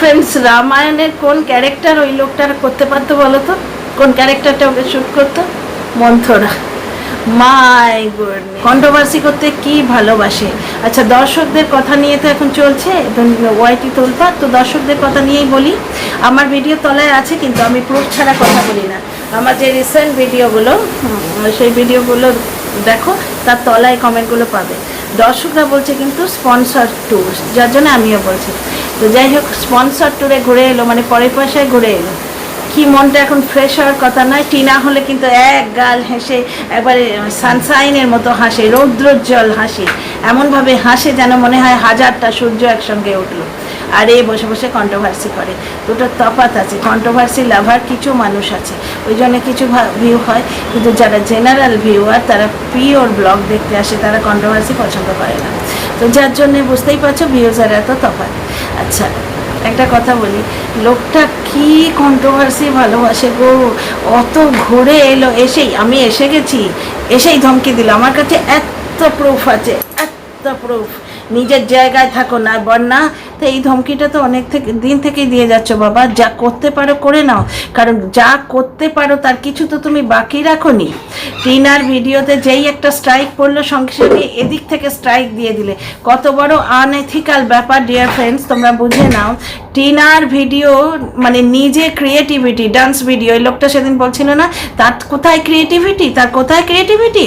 Friends, রামায়ণের কোন character ওই লোকটার করতে পারতো বলো তো? কোন ক্যারেক্টারটা ওকে শ্যুট করতো? মন্থরা। মাই গুডনেস, কন্ট্রোভার্সি করতে কি ভালোবাসে। আচ্ছা, দর্শকদের কথা নিয়ে তো এখন চলছে ওয়াইটি তোলপা, তো দর্শকদের কথা নিয়েই বলি। আমার ভিডিও তলায় আছে, কিন্তু আমি প্রুফ ছাড়া কথা বলি না। আমার যে রিসেন্ট ভিডিওগুলো, সেই ভিডিওগুলো দেখো, তার তলায় কমেন্টগুলো পাবে। দর্শকরা বলছে কিন্তু স্পন্সর ট্যুর, যার জন্য আমিও বলছি। তো যাই হোক, স্পন্সর ট্যুরে ঘুরে এলো, মানে পরের পয়সায় ঘুরে এলো। কি মনটা এখন ফ্রেশ হওয়ার কথা নয়? টিনা হলে কিন্তু এক গাল হেসে একবারে সানশাইনের মতো হাসে, রৌদ্রোজ্জ্বল হাসি, এমনভাবে হাসে যেন মনে হয় হাজারটা সূর্য একসঙ্গে উঠলো। আর এ বসে বসে কন্ট্রোভার্সি করে। দুটোর তফাৎ আছে। কন্ট্রোভার্সি লাভার কিছু মানুষ আছে, ওই জন্য কিছু ভিউ হয়, কিন্তু যারা জেনারেল ভিউয়ার, তারা পিওর ব্লগ দেখতে আসে, তারা কন্ট্রোভার্সি পছন্দ করে না। তো যার জন্যে বুঝতেই পারছো ভিউজার এত তফাৎ। আচ্ছা, একটা কথা বলি, লোকটা কি কন্ট্রোভার্সি ভালোবাসে গো। অত ঘুরে এলো, এসেই আমি এসে গেছি, এসেই ধমকি দিল। আমার কাছে এত প্রুফ আছে, এত প্রুফ। নিজের জায়গায় থাকো না বন্যা, তো এই ধমকিটা তো অনেক দিন থেকেই দিয়ে যাচ্ছ বাবা। যা করতে পারো করে নাও, কারণ যা করতে পারো তার কিছু তো তুমি বাকি রাখোনি। টিনার ভিডিওতে যেই একটা স্ট্রাইক পড়লো, সঙ্গে সঙ্গে এদিক থেকে স্ট্রাইক দিয়ে দিলে। কত বড় আনএথিক্যাল ব্যাপার ডিয়ার ফ্রেন্ডস, তোমরা বুঝে নাও। টিনার ভিডিও মানে নিজে ক্রিয়েটিভিটি, ডান্স ভিডিও, এই লোকটা সেদিন বলছিল না তার কোথায় ক্রিয়েটিভিটি, তার কোথায় ক্রিয়েটিভিটি।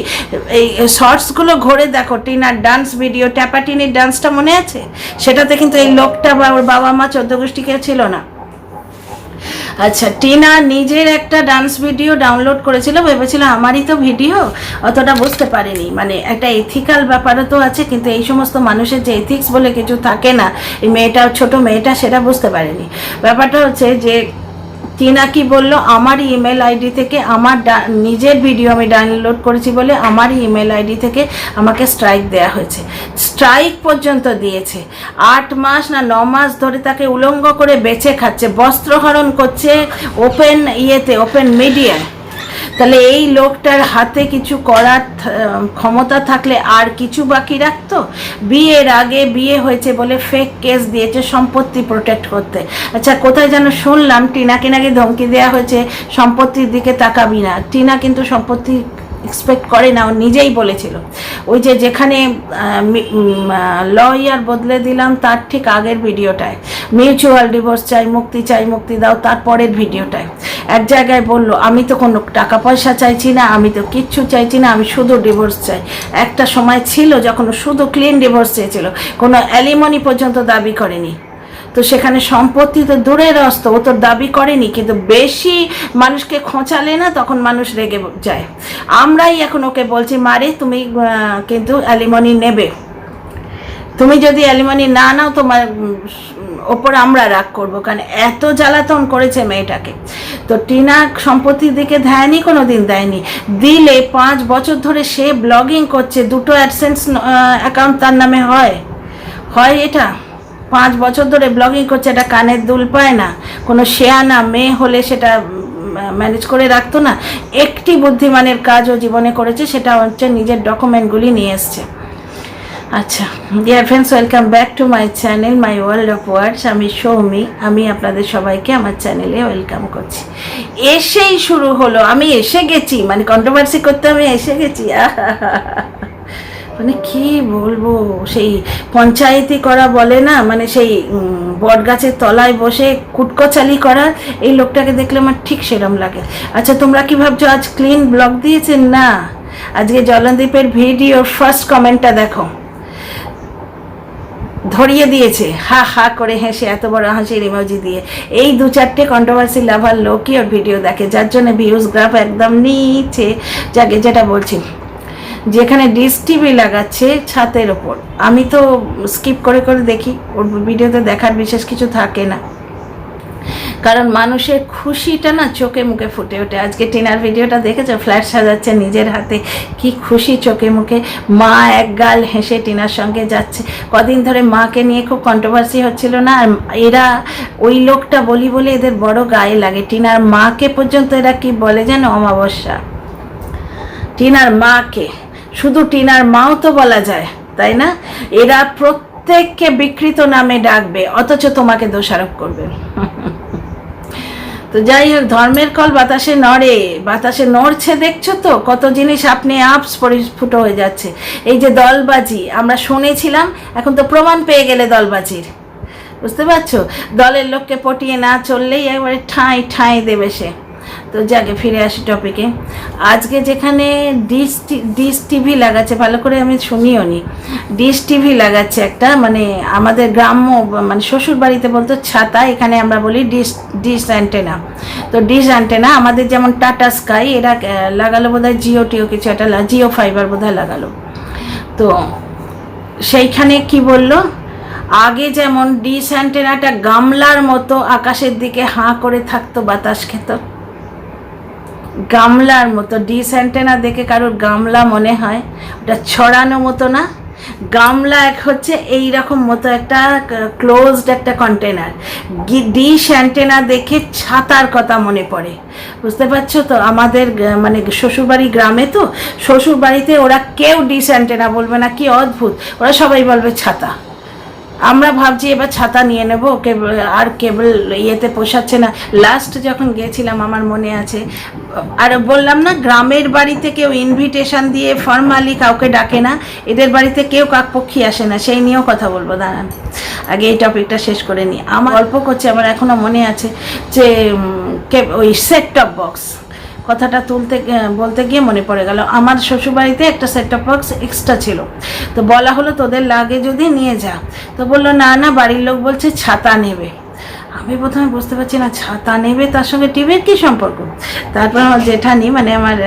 এই শর্টসগুলো ঘুরে দেখো, টিনার ডান্স ভিডিও, ট্যাপাটিনির ডান্সটা মনে আছে? সেটাতে কিন্তু এই লোকটা বা ওর বাবা মা 14 গোষ্ঠী কেউ ছিল না। আচ্ছা, টিনা নিজের একটা ডান্স ভিডিও ডাউনলোড করেছিল, ভেবেছিল আমারই তো ভিডিও, অতটা বুঝতে পারেনি। মানে একটা এথিক্যাল ব্যাপারও তো আছে, কিন্তু এই সমস্ত মানুষের যে এথিক্স বলে কিছু থাকে না, এই মেয়েটা, ছোট মেয়েটা, সেটা বুঝতে পারেনি। ব্যাপারটা হচ্ছে যে টিনা কি বলল, আমার ইমেল আইডি থেকে, আমার নিজের ভিডিও আমি ডাউনলোড করেছি বলে আমার ইমেল আইডি থেকে আমাকে স্ট্রাইক দেয়া হয়েছে। স্ট্রাইক পর্যন্ত দিয়েছে। 8 মাস না 9 মাস ধরে তাকে উলঙ্গ করে বেঁচে খাচ্ছে, বস্ত্রহরণ করছে ওপেন ওপেন মিডিয়ায়। তাহলে এই লোকটার হাতে কিছু করার ক্ষমতা থাকলে আর কিছু বাকি রাখতো? বিয়ের আগে বিয়ে হয়েছে বলে ফেক কেস দিয়েছে সম্পত্তি প্রোটেক্ট করতে। আচ্ছা, কোথায় যেন শুনলাম টিনাকে নাকি ধমকি দেওয়া হয়েছে সম্পত্তির দিকে তাকাবি না। টিনা কিন্তু সম্পত্তি এক্সপেক্ট করে না, ও নিজেই বলেছিল। ওই যে যেখানে লয়ার বদলে দিলাম, তার ঠিক আগের ভিডিওটায় মিউচুয়াল ডিভোর্স চাই, মুক্তি দাও, তারপরের ভিডিওটায় এক জায়গায় বলল, আমি তো কোনো টাকা পয়সা চাইছি না, আমি তো কিচ্ছু চাইছি না, আমি শুধু ডিভোর্স চাই। একটা সময় ছিল যখন শুধু ক্লিন ডিভোর্স চেয়েছিল, কোনো অ্যালিমনি পর্যন্ত দাবি করেনি। তো সেখানে সম্পত্তি তো দূরের অস্ত, ও তো দাবি করেনি, কিন্তু বেশি মানুষকে খোঁচালে না, তখন মানুষ রেগে যায়। আমরাই এখন ওকে বলছি, মারে তুমি কিন্তু অ্যালিমনি নেবে, তুমি যদি অ্যালিমনি না নাও তোমার ওপর আমরা রাগ করবো, কারণ এত জ্বালাতন করেছে মেয়েটাকে। তো টিনা সম্পত্তির দিকে ধ্যানই কোনো দিন দেয়নি। দিলে 5 বছর ধরে সে ব্লগিং করছে, 2টো অ্যাডসেন্স অ্যাকাউন্ট তার নামে হয় এটা। 5 বছর ধরে ব্লগিং করছে, এটা কানের দুল পায় না। কোনো শেয়ানা মেয়ে হলে সেটা ম্যানেজ করে রাখতো না। একটি বুদ্ধিমানের কাজ ও জীবনে করেছে, সেটা হচ্ছে নিজের ডকুমেন্টগুলি নিয়ে এসছে। আচ্ছা dear friends, welcome back to my channel, my world of words. আমি সৌমি, আমি আপনাদের সবাইকে আমার চ্যানেলে ওয়েলকাম করছি। এসেই শুরু হলো, আমি এসে গেছি, মানে কন্ট্রোভার্সি করতে আমি এসে গেছি। মানে কি বলবো, সেই পঞ্চায়েতি করা বলে না, মানে সেই বট গাছের তলায় বসে কুটকচালি করা, এই লোকটাকে দেখলে আমার ঠিক সেরম লাগে। আচ্ছা, তোমরা কি ভাবছো আজ ক্লিন ব্লগ দিয়েছেন? না, আজকে জলনদীপের ভিডিও ফার্স্ট কমেন্টটা দেখো, ধরিয়ে দিয়েছে হা হা করে হেসে, এত বড় হাসির ইমোজি দিয়ে। এই 2-4টে কন্ট্রোভার্সি লাভার লোকই ওর ভিডিও দেখে, যার জন্য ভিউজ গ্রাফ একদম নিচে। যাকে যেটা বলছি, যেখানে ডিশ টিভি লাগাচ্ছে ছাতের ওপর, আমি তো স্কিপ করে করে দেখি, ওর ভিডিওতে দেখার বিশেষ কিছু থাকে না, কারণ মানুষের খুশিটা না চোখে মুখে ফুটে ওঠে। আজকে টিনার ভিডিওটা দেখেছো, ফ্ল্যাট সাজাচ্ছে নিজের হাতে, কি খুশি চোখে মুখে। মা এক গাল হেসে টিনার সঙ্গে যাচ্ছে। কদিন ধরে মাকে নিয়ে খুব কন্ট্রোভার্সি হচ্ছিল না, আর এরা ওই লোকটা বলি বলে এদের বড় গায়ে লাগে। টিনার মাকে পর্যন্ত এরা কি বলে যেন, অমাবস্যা। টিনার মাকে, শুধু টিনার মাও তো বলা যায়, তাই না? এরা প্রত্যেককে বিকৃত নামে ডাকবে, অথচ তোমাকে দোষারোপ করবে। তো যাই হোক, ধর্মের কল বাতাসে নড়ে, বাতাসে নড়ছে, দেখছো তো কত জিনিস আপনি আপস পরিস্ফুট হয়ে যাচ্ছে। এই যে দলবাজি আমরা শুনেছিলাম, এখন তো প্রমাণ পেয়ে গেলে দলবাজির, বুঝতে পারছো? দলের লোককে পটিয়ে না চললেই একবারে ঠাঁই ঠাঁই দেবে সে। তো যাকে ফিরে আসি টপিকে। আজকে যেখানে ডিশ টিভি লাগাচ্ছে, ভালো করে আমি শুনিও নি, ডিশ টিভি লাগাচ্ছে একটা, মানে আমাদের গ্রাম্য মানে শ্বশুর বাড়িতে বলতো ছাতা, এখানে আমরা বলি ডিশ অ্যান্টেনা। তো ডিশ অ্যান্টেনা আমাদের যেমন টাটা স্কাই, এরা লাগালো বোধহয় জিও টিও কিছু একটা, জিও ফাইবার বোধহয় লাগালো। তো সেইখানে কি বললো, আগে যেমন ডিশ অ্যান্টেনাটা গামলার মতো আকাশের দিকে হাঁ করে থাকতো, বাতাস খেত, গামলার মতো। ডিশ অ্যান্টেনা দেখে কারোর গামলা মনে হয় ওটা ছড়ানো মতো না, গামলা এক হচ্ছে এইরকম মতো একটা ক্লোজড একটা কন্টেনার। ডিশ অ্যান্টেনা দেখে ছাতার কথা মনে পড়ে, বুঝতে পারছো তো? আমাদের মানে শ্বশুরবাড়ি গ্রামে, তো শ্বশুরবাড়িতে ওরা কেউ ডিশ অ্যান্টেনা বলবে না, কি অদ্ভুত, ওরা সবাই বলবে ছাতা। আমরা ভাবছি এবার ছাতা নিয়ে নেব, আর কেবল ইয়েতে পোষাচ্ছে না। লাস্ট যখন গিয়েছিলাম আমার মনে আছে, আর বললাম না গ্রামের বাড়িতে কেউ ইনভিটেশন দিয়ে ফর্মালি কাউকে ডাকে না, এদের বাড়িতে কেউ কাকপক্ষী আসে না, সেই নিয়েও কথা বলবো, দাঁড়ান আগে এই টপিকটা শেষ করে নিই। আমার গল্প করছে, আমার এখনও মনে আছে যে ওই সেট টপ বক্স কথাটা বলতে গিয়ে মনে পড়ে গেল, আমার শ্বশুরবাড়িতে একটা সেট টপ বক্স এক্সট্রা ছিল। তো বলা হলো তোদের লাগে যদি নিয়ে যা, তো বললো না না, বাড়ির লোক বলছে ছাতা নেবে। আমি প্রথমে বুঝতে পারছি না, ছাতা নেবে, তার সঙ্গে টিভির কী সম্পর্ক? তারপর আমার জেঠানি, মানে আমার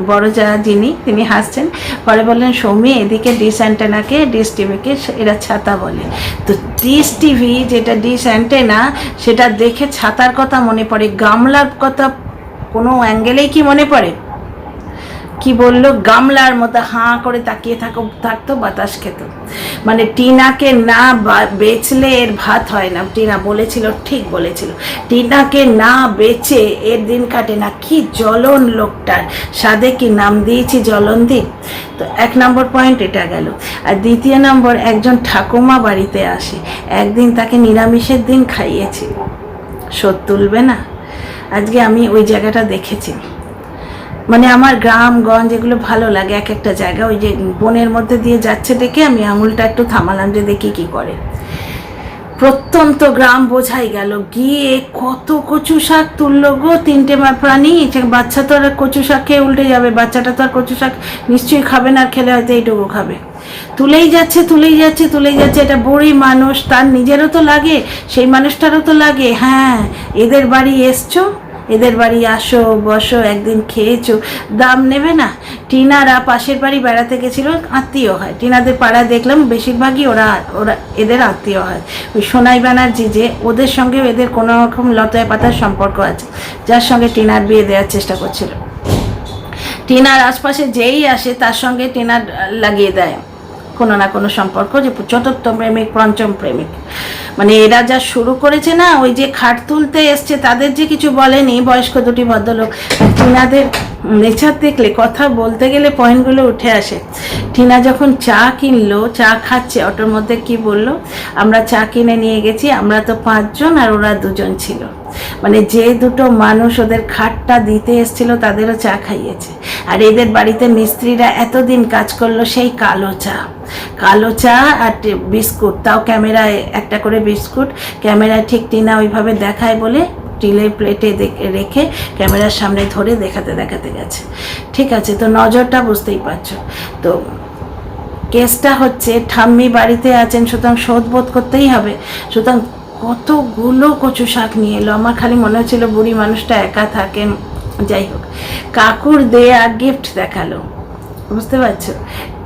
বড় যা যিনি, তিনি হাসছেন, পরে বললেন সৌমি, এদিকে ডিশ অ্যান্টেনাকে, ডিশ টিভিকে এরা ছাতা বলে। তো ডিশ টিভি যেটা ডিশ অ্যান্টেনা, সেটা দেখে ছাতার কথা মনে পড়ে, গামলার কথা কোনো অ্যাঙ্গেলেই কি মনে পড়ে? কি বললো, গামলার মতো হাঁ করে তাকিয়ে থাকতো, বাতাস খেত। মানে টিনাকে না বেচলে এর ভাত হয় না, টিনা বলেছিল, ঠিক বলেছিল, টিনাকে না বেচে এর দিন কাটে না। কি জ্বলন লোকটার, সাদে কি নাম দিয়েছি জ্বলনদি। তো 1 নম্বর পয়েন্ট এটা গেল। আর 2 নম্বর, একজন ঠাকুমা বাড়িতে আসে, একদিন তাকে নিরামিষের দিন খাইয়েছি, শোধ তুলবে না? আজকে আমি ওই জায়গাটা দেখেছি, মানে আমার গ্রামগঞ্জ এগুলো ভালো লাগে, এক একটা জায়গা, ওই যে বনের মধ্যে দিয়ে যাচ্ছে দেখে আমি আঙুলটা একটু থামালাম যে দেখি কি করে। প্রত্যন্ত গ্রাম বোঝাই গেল, গিয়ে কত কচু শাক তুললো গো, 3টে প্রাণী, বাচ্চা তো আর কচু শাক খেয়ে উল্টে যাবে, বাচ্চাটা তো আর কচু শাক নিশ্চয়ই খাবে না, আর খেলে হয়তো এইটুকু খাবে। তুলেই যাচ্ছে, এটা বুড়ি মানুষ, তার নিজেরও তো লাগে, সেই মানুষটারও তো লাগে। হ্যাঁ, এদের বাড়ি এসছো, এদের বাড়ি আসো, বসো, একদিন খেয়েছো, দাম নেবে না? টিনারা পাশের বাড়ি বেড়াতে গেছিল, আত্মীয় হয়, টিনাদের পাড়ায় দেখলাম বেশিরভাগই ওরা এদের আত্মীয় হয়। ওই সোনাই ব্যানার্জি যে, ওদের সঙ্গেও এদের কোনো রকম লতায় পাতার সম্পর্ক আছে, যার সঙ্গে টিনার বিয়ে দেওয়ার চেষ্টা করছিল। টিনার আশপাশে যেই আসে তার সঙ্গে টিনার লাগিয়ে দেয় কোনো না কোনো সম্পর্ক, যে চতুর্থ প্রেমিক, পঞ্চম প্রেমিক। মানে এরা যা শুরু করেছে না, ওই যে খাট তুলতে এসছে তাদের যে কিছু বলেনি, বয়স্ক দুটি ভদ্রলোক, টিনাদের নেচার দেখলে কথা বলতে গেলে পয়েন্টগুলো উঠে আসে। টিনা যখন চা কিনলো, চা খাচ্ছে, অটোর মধ্যে কি বলল, আমরা চা কিনে নিয়ে গেছি, আমরা তো 5 জন আর ওরা 2 জন ছিল, মানে যে দুটো মানুষ ওদের খাটটা দিতে এসেছিল তাদেরও চা খাইয়েছে। আর এদের বাড়িতে মিস্ত্রিরা এতদিন কাজ করলো, সেই কালো চা আর বিস্কুট, তাও ক্যামেরায় একটা করে বিস্কুট, ক্যামেরায় ঠিক টিনা ওইভাবে দেখায় বলে স্টিলের প্লেটে রেখে ক্যামেরার সামনে ধরে দেখাতে গেছে। ঠিক আছে, তো নজরটা বুঝতেই পারছো। তো কেসটা হচ্ছে, ঠাম্মি বাড়িতে আছেন, সুতরাং শোধবোধ করতেই হবে, সুতরাং কতগুলো কচু শাক নিয়ে এলো। আমার খালি মনে হচ্ছিল বুড়ি মানুষটা একা থাকেন। যাই হোক, কাকুর দেয়া গিফট দেখালো, বুঝতে পারছো,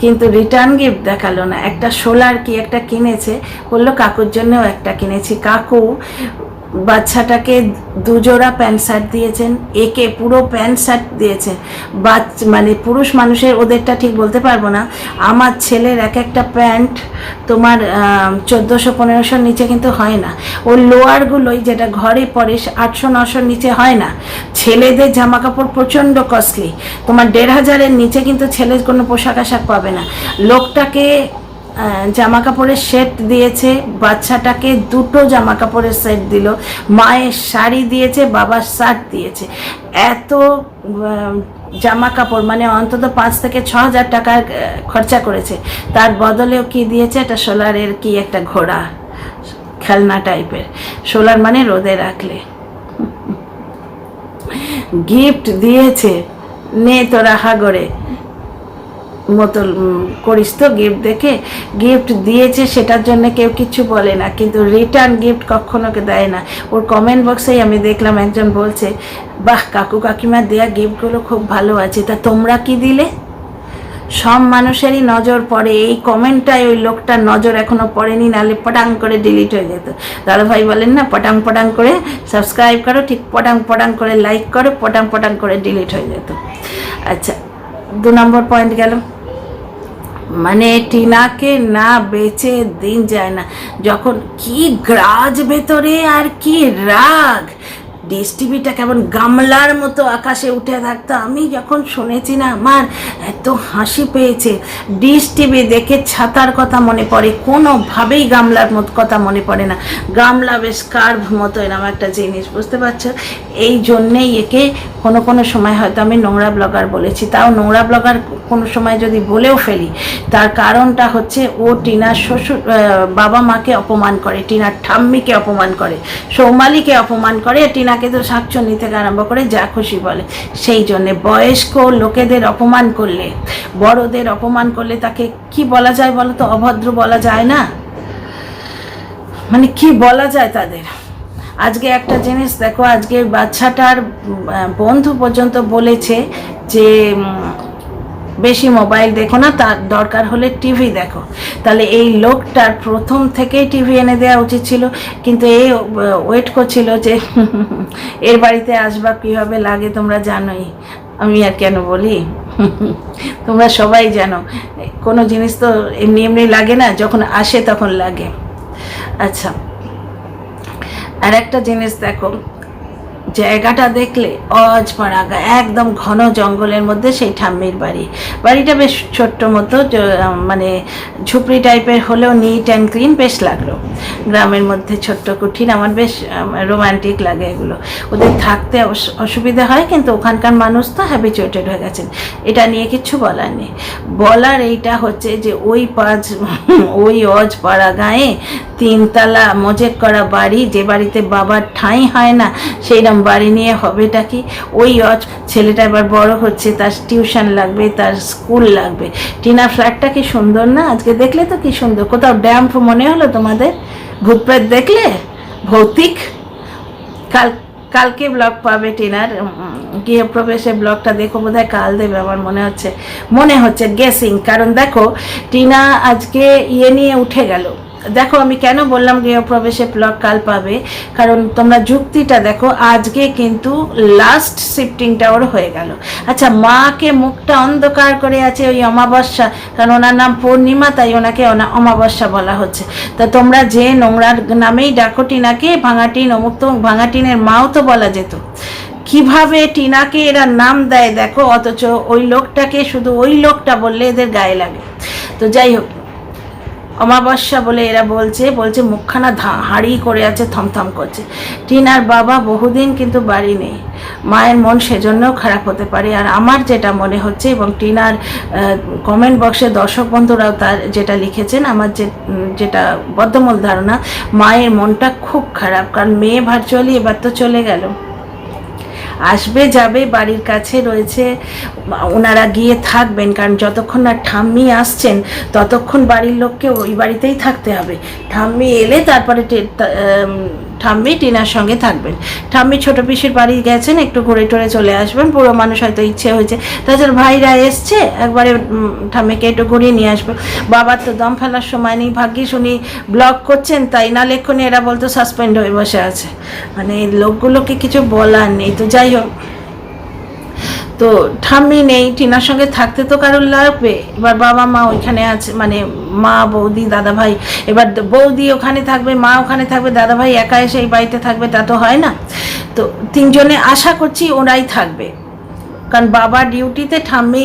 কিন্তু রিটার্ন গিফট দেখালো না। একটা সোলার কি একটা কিনেছে, বললো কাকুর জন্যও একটা কিনেছি। কাকু বাচ্চাটাকে 2 জোড়া প্যান্ট শার্ট দিয়েছেন, একে পুরো প্যান্ট শার্ট দিয়েছেন। মানে পুরুষ মানুষের, ওদেরটা ঠিক বলতে পারবো না, আমার ছেলের এক একটা প্যান্ট তোমার 1400-1500 নিচে কিন্তু হয় না। ওর লোয়ারগুলোই যেটা ঘরে পরে 800-900 নিচে হয় না। ছেলেদের জামা কাপড় প্রচণ্ড কস্টলি, তোমার 1500-এর নিচে কিন্তু ছেলের কোনো পোশাক আশাক পাবে না। লোকটাকে জামা কাপড়ের সেট দিয়েছে, বাচ্চাটাকে দুটো জামা কাপড়ের সেট দিল, মায়ের শাড়ি দিয়েছে, বাবার শার্ট দিয়েছে। এত জামা কাপড়, মানে অন্তত 5 থেকে 6 হাজার টাকা খরচা করেছে। তার বদলেও কি দিয়েছে? একটা সোলারের কি একটা ঘোড়া, খেলনা টাইপের। সোলার মানে রোদে রাখলে। গিফট দিয়েছে, নে তোরা হাগরে মতো করিস তো গিফট দেখে। গিফট দিয়েছে সেটার জন্য কেউ কিছু বলে না, কিন্তু রিটার্ন গিফট কখনো দেয় না। ওর কমেন্ট বক্সেই আমি দেখলাম একজন বলছে, বাহ কাকু কাকিমার দেয়া গিফটগুলো খুব ভালো আছে, তা তোমরা কি দিলে? সব মানুষেরই নজর পড়ে, এই কমেন্টটাই ওই লোকটার নজর এখনো পড়েনি, নাহলে পটাং করে ডিলিট হয়ে যেত। দাদাভাই বলেন না, পটাং পটাং করে সাবস্ক্রাইব করো, ঠিক পটাং পটাং করে লাইক করো, পটাং পটাং করে ডিলিট হয়ে যেত। আচ্ছা, 2 নম্বর পয়েন্ট গেল। মানে টিনাকে না বেচে দিন যায় না। যখন কি গ্রাজ ভেতরে আর কি রাগ, ডিশ টিভিটা কেমন গামলার মতো আকাশে উঠে থাকতো। আমি যখন শুনেছি না, আমার এত হাসি পেয়েছে। ডিশ টিভি দেখে ছাতার কথা মনে পড়ে, কোনোভাবেই গামলার মতো কথা মনে পড়ে না। গামলা বেশ কার্ভ মতো এরকম একটা জিনিস, বুঝতে পারছো? এই জন্যেই একে কোনো সময় হয়তো আমি নোংরা ব্লগার বলেছি। তাও নোংরা ব্লগার কোনো সময় যদি বলেও ফেলি, তার কারণটা হচ্ছে ও টিনার শ্বশুর বাবা মাকে অপমান করে, টিনার ঠাম্মিকে অপমান করে, সৌমালিকে অপমান করে, টিনাকে তো শাকচুন্নি থেকে আরম্ভ করে যা খুশি বলে। সেই জন্যে বয়স্ক লোকেদের অপমান করলে, বড়দের অপমান করলে তাকে কি বলা যায় বলো তো? অভদ্র বলা যায় না? মানে কি বলা যায় তাদের? আজকে একটা জিনিস দেখো, আজকে বাচ্চাটার বন্ধু পর্যন্ত বলেছে যে বেশি মোবাইল দেখো না, তার দরকার হলে টিভি দেখো। তাহলে এই লোকটার প্রথম থেকেই টিভি এনে দেওয়া উচিত ছিল, কিন্তু এই ওয়েট করছিল যে এর বাড়িতে আসবা কীভাবে লাগে তোমরা জানোই, আমি আর কেন বলি, তোমরা সবাই জানো। কোনো জিনিস তো এমনি এমনি লাগে না, যখন আসে তখন লাগে। আচ্ছা, আর একটা জিনিস দেখো, জায়গাটা দেখলে অজপাড়া, একদম ঘন জঙ্গলের মধ্যে সেই ঠাম্মির বাড়িটা বেশ ছোট্ট মতো, মানে ঝুপড়ি টাইপের হলেও নিট অ্যান্ড ক্লিন, বেশ লাগলো। গ্রামের মধ্যে ছোট্ট কুঠির, আমার বেশ রোমান্টিক লাগে এগুলো। ওদের থাকতে অসুবিধা হয়, কিন্তু ওখানকার মানুষ তো হ্যাবিচুয়েটেড হয়ে গেছেন, এটা নিয়ে কিচ্ছু বলার নেই। বলার এইটা হচ্ছে যে ওই অজপাড়া গায়ে 3 তলা মজেক করা বাড়ি, যে বাড়িতে বাবার ঠাঁই হয় না, সেইরকম বাড়ি নিয়ে হবেটা কি? ওই ছেলেটা এবার বড় হচ্ছে, তার টিউশন লাগবে, তার স্কুল লাগবে। টিনা ফ্ল্যাটটা কি সুন্দর না? আজকে দেখলে তো কি সুন্দর। কোথাও ড্যাম্প মনে হলো তোমাদের? ভূতপ্রেত দেখলে? ভৌতিক? কালকে ব্লগ পাবে টিনার গৃহপ্রবেশের ব্লগটা, দেখো বোধহয় কাল দেবে আমার মনে হচ্ছে গেসিং। কারণ দেখো, টিনা আজকে নিয়ে উঠে গেল। দেখো আমি কেন বললাম গৃহপ্রবেশে ব্লগ কাল পাবে, কারণ তোমরা যুক্তিটা দেখো। আজকে কিন্তু লাস্ট শিফটিংটা ওর হয়ে গেল। আচ্ছা, মাকে মুখটা অন্ধকার করে আছে ওই অমাবস্যা, কারণ ওনার নাম পূর্ণিমা, তাই ওনাকে অমাবস্যা বলা হচ্ছে। তা তোমরা যে নোংরার নামেই ডাকো টিনাকে, ভাঙাটিন অমুক, তো ভাঙাটিনের মাও তো বলা যেত। কিভাবে টিনাকে এরা নাম দেয় দেখো, অথচ ওই লোকটাকে শুধু ওই লোকটা বললে এদের গায়ে লাগে। তো যাই হোক, অমাবস্যা বলে এরা বলছে মুখখানা হাঁড়ি করে আছে, থমথম করছে। টিনার বাবা বহুদিন কিন্তু বাড়ি নেই, মায়ের মন সেজন্যও খারাপ হতে পারে। আর আমার যেটা মনে হচ্ছে, এবং টিনার কমেন্ট বক্সে দর্শক বন্ধুরাও তার যেটা লিখেছেন, আমার যেটা বদ্ধমূল ধারণা, মায়ের মনটা খুব খারাপ। কারণ মেয়ে ভার্চুয়ালি এবার তো চলে গেল, আসবে যাবে, বাড়ির কাছে রয়েছে, ওনারা গিয়ে থাকবেন। কারণ যতক্ষণ না ঠাম্মি আসছেন ততক্ষণ বাড়ির লোককে ওই বাড়িতেই থাকতে হবে। ঠাম্মি এলে তারপরে ঠাম্মি টিনার সঙ্গে থাকবেন। ঠাম্মি ছোটো পিসির বাড়ি গেছেন, একটু ঘুরে টুরে চলে আসবেন। পুরো মানুষ হয়তো ইচ্ছে হয়েছে, তাছাড়া ভাইরা এসছে, একবারে ঠাম্মিকে একটু ঘুরিয়ে নিয়ে আসবে। বাবার তো দম ফেলার সময় নেই, ভাগ্যিস উনি ব্লগ করছেন, তাই না লেখনি এরা বলতো সাসপেন্ড হয়ে বসে আছে। মানে এই লোকগুলোকে কিছু বলার নেই। তো যাই হোক, তো ঠাম্মি নেই, টিনার সঙ্গে থাকতে তো কারোর লাগবে। এবার বাবা মা ওইখানে আছে, মানে মা, বৌদি, দাদা ভাই। এবার বৌদি ওখানে থাকবে, মা ওখানে থাকবে, দাদা ভাই একা এসে এই বাড়িতে থাকবে, তা তো হয় না। তো 3 জনে আশা করছি ওরাই থাকবে। কারণ বাবা ডিউটিতে, ঠাম্মি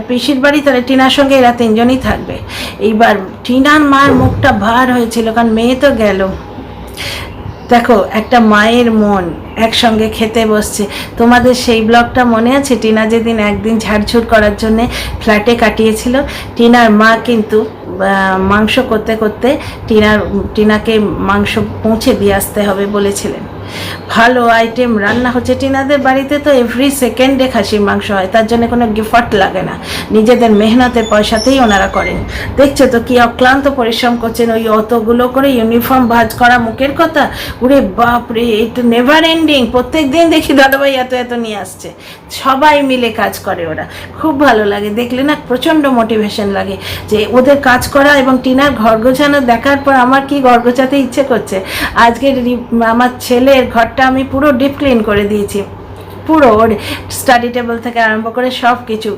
পিসির বাড়ি, তাহলে টিনার সঙ্গে এরা তিনজনই থাকবে। এইবার টিনার মার মুখটা ভার হয়েছিল, কারণ মেয়ে তো গেল। দেখো একটা মায়ের মন, একসঙ্গে খেতে বসছে। তোমাদের সেই ব্লগটা মনে আছে? টিনা যেদিন একদিন ঝাড়ঝুড় করার জন্যে ফ্ল্যাটে কাটিয়েছিল, টিনার মা কিন্তু মাংস করতে করতে টিনাকে মাংস পৌঁছে দিয়ে আসতে হবে বলেছিলেন। ভালো আইটেম রান্না হচ্ছে টিনাদের বাড়িতে, তো এভরি সেকেন্ডে খাসির মাংস হয়, তার জন্য কোনো গিফট লাগে না, নিজেদের মেহনতের পয়সাতেই ওনারা করেন। দেখছো তো কি অক্লান্ত পরিশ্রম করছেন, ওই অতগুলো করে ইউনিফর্ম ভাঁজ করা, মুখের কথা, ওরে বাপরে, এটা নেভার এন্ডিং। প্রত্যেক দিন দেখি দাদাভাই এত এত নিয়ে আসছে, সবাই মিলে কাজ করে ওরা, খুব ভালো লাগে দেখলে না, প্রচণ্ড মোটিভেশন লাগে যে ওদের কাজ করা। এবং টিনার ঘর গোছানো দেখার পর আমার কি ঘর গোছাতে ইচ্ছে করছে। আজকে আমার ছেলের ঘরটা আমি পুরো ডিপ ক্লিন করে দিয়েছি, পুরো ওর স্টাডি টেবিল থেকে আরম্ভ করে সব কিছু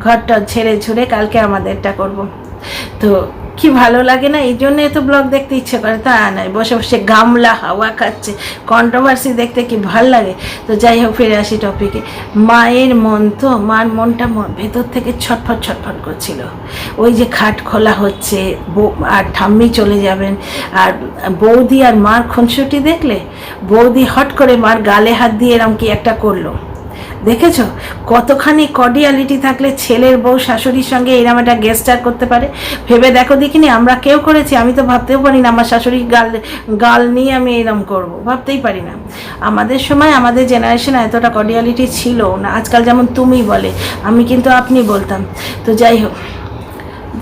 ঘরটা ঝেড়ে ঝুড়ে কালকে আমাদেরটা করব। তো কি ভালো লাগে না, এই জন্যে তো ব্লগ দেখতে ইচ্ছে করে, তা নয় বসে বসে গামলা হাওয়া খাচ্ছে, কন্ট্রোভার্সি দেখতে কি ভাল লাগে। তো যাই হোক, ফিরে আসি টপিকে। মায়ের মন, তো মার মনটা ভেতর থেকে ছটফট ছটফট করছিল। ওই যে খাট খোলা হচ্ছে, আর ঠাম্মি চলে যাবেন, আর বৌদি আর মার খুনসুটি দেখলে, বৌদি হট করে মার গালে হাত দিয়ে এরম কি একটা করলো, দেখেছো? কতখানি কর্ডিয়ালিটি থাকলে ছেলের বউ শাশুড়ির সঙ্গে এরকম একটা গেস্টার করতে পারে, ভেবে দেখো দেখিনি। আমরা কেউ করেছি? আমি তো ভাবতেও পারি না আমার শাশুড়ির গাল নিয়ে আমি এরকম করব, ভাবতেই পারি না। আমাদের সময়, আমাদের জেনারেশনে এতটা কর্ডিয়ালিটি ছিল না। আজকাল যেমন তুমি বলে, আমি কিন্তু আপনি বলতাম। তো যাই হোক,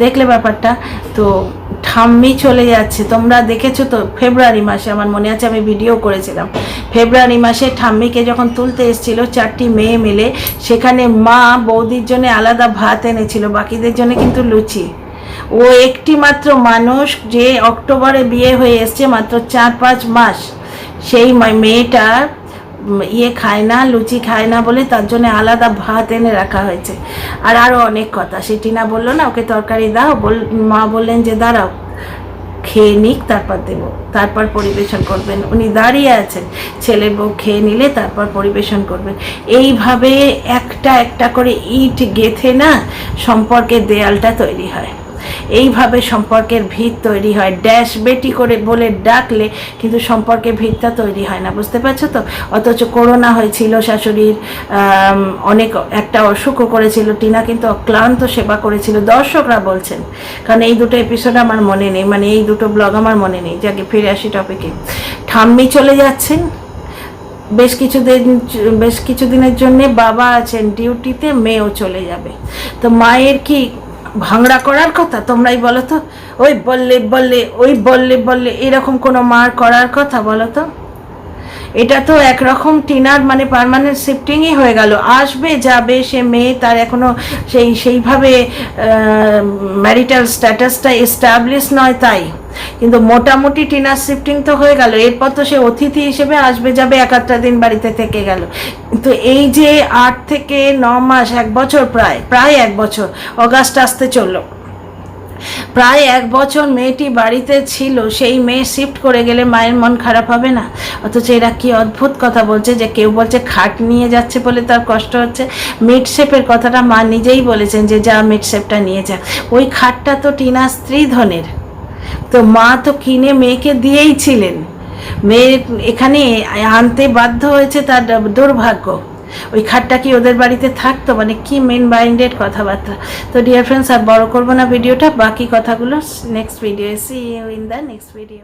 দেখলে ব্যাপারটা। তো ঠাম্মি চলে যাচ্ছে, তোমরা দেখেছো তো ফেব্রুয়ারি মাসে, আমার মনে আছে আমি ভিডিও করেছিলাম, ফেব্রুয়ারি মাসে ঠাম্মিকে যখন তুলতে এসেছিলো 4টি মেয়ে মিলে, সেখানে মা বৌদির জন্য আলাদা ভাত এনেছিল, বাকিদের জন্য কিন্তু লুচি। ও একটি মাত্র মানুষ যে অক্টোবরে বিয়ে হয়ে এসছে, মাত্র 4-5 মাস, সেই মেয়েটা খায় না, লুচি খায় না বলে তার জন্য আলাদা ভাত এনে রাখা হয়েছে। আর আরও অনেক কথা, সে টিনা বললো না ওকে তরকারি দাও, মা বললেন যে দাঁড়াও খেয়ে নিক তারপর দেবো, তারপর পরিবেশন করবেন। উনি দাঁড়িয়ে আছেন, ছেলের বউ খেয়ে নিলে তারপর পরিবেশন করবেন। এইভাবে একটা একটা করে ইট গেঁথে না সম্পর্কের দেয়ালটা তৈরি হয়, এইভাবে সম্পর্কের ভিত তৈরি হয়। ড্যাশ বেটি করে বলে ডাকলে কিন্তু সম্পর্কের ভিতটা তৈরি হয় না, বুঝতে পারছো তো? অথচ করোনা হয়েছিল, শাশুড়ির অনেক একটা অসুখও করেছিল, টিনা কিন্তু অক্লান্ত সেবা করেছিল, দর্শকরা বলছেন। কারণ এই দুটো এপিসোড আমার মনে নেই, মানে এই দুটো ব্লগ আমার মনে নেই। যাকে ফিরে আসি টপিকে, ঠাম্মি চলে যাচ্ছেন বেশ কিছুদিনের জন্যে, বাবা আছেন ডিউটিতে, মেয়েও চলে যাবে। তো মায়ের কি ভাঙড়া করার কথা? তোমরাই বলো তো, ওই বললে এরকম কোনো মার করার কথা বলো তো? এটা তো একরকম টিনার মানে পার্মানেন্ট শিফটিংই হয়ে গেল, আসবে যাবে, সে মেয়ে, তার এখনো সেইভাবে ম্যারিটাল স্ট্যাটাসটা এস্টাবলিশ নয়, তাই কিন্তু মোটামুটি টিনার শিফটিং তো হয়ে গেল। এরপর তো সে অতিথি হিসেবে আসবে যাবে, 1-8টা দিন বাড়িতে থেকে গেল। কিন্তু এই যে 8 থেকে 9 মাস, 1 বছর, প্রায় 1 বছর, অগাস্ট আসতে চললো, প্রায় 1 বছর মেয়েটি বাড়িতে ছিল, সেই মেয়ে শিফট করে গেলে মায়ের মন খারাপ হবে না? অথচ এরা কি অদ্ভুত কথা বলছে, যে কেউ বলছে খাট নিয়ে যাচ্ছে বলে তার কষ্ট হচ্ছে। মিড শেপের কথাটা মা নিজেই বলেছেন যে যা মিড শেপটা নিয়ে যা। ওই খাটটা তো টিনা স্ত্রী ধনের, তো মা তো কিনে মেয়েকে দিয়েই ছিলেন, মেয়ে এখানে আনতে বাধ্য হয়েছে, তার দুর্ভাগ্য। ওই খাটটা কি ওদের বাড়িতে থাকতো? মানে কি মেন মাইন্ডেড কথাবার্তা। তো ডিয়ার ফ্রেন্ডস, আর বড় করবো না ভিডিওটা, বাকি কথাগুলো next video, see you in the next video.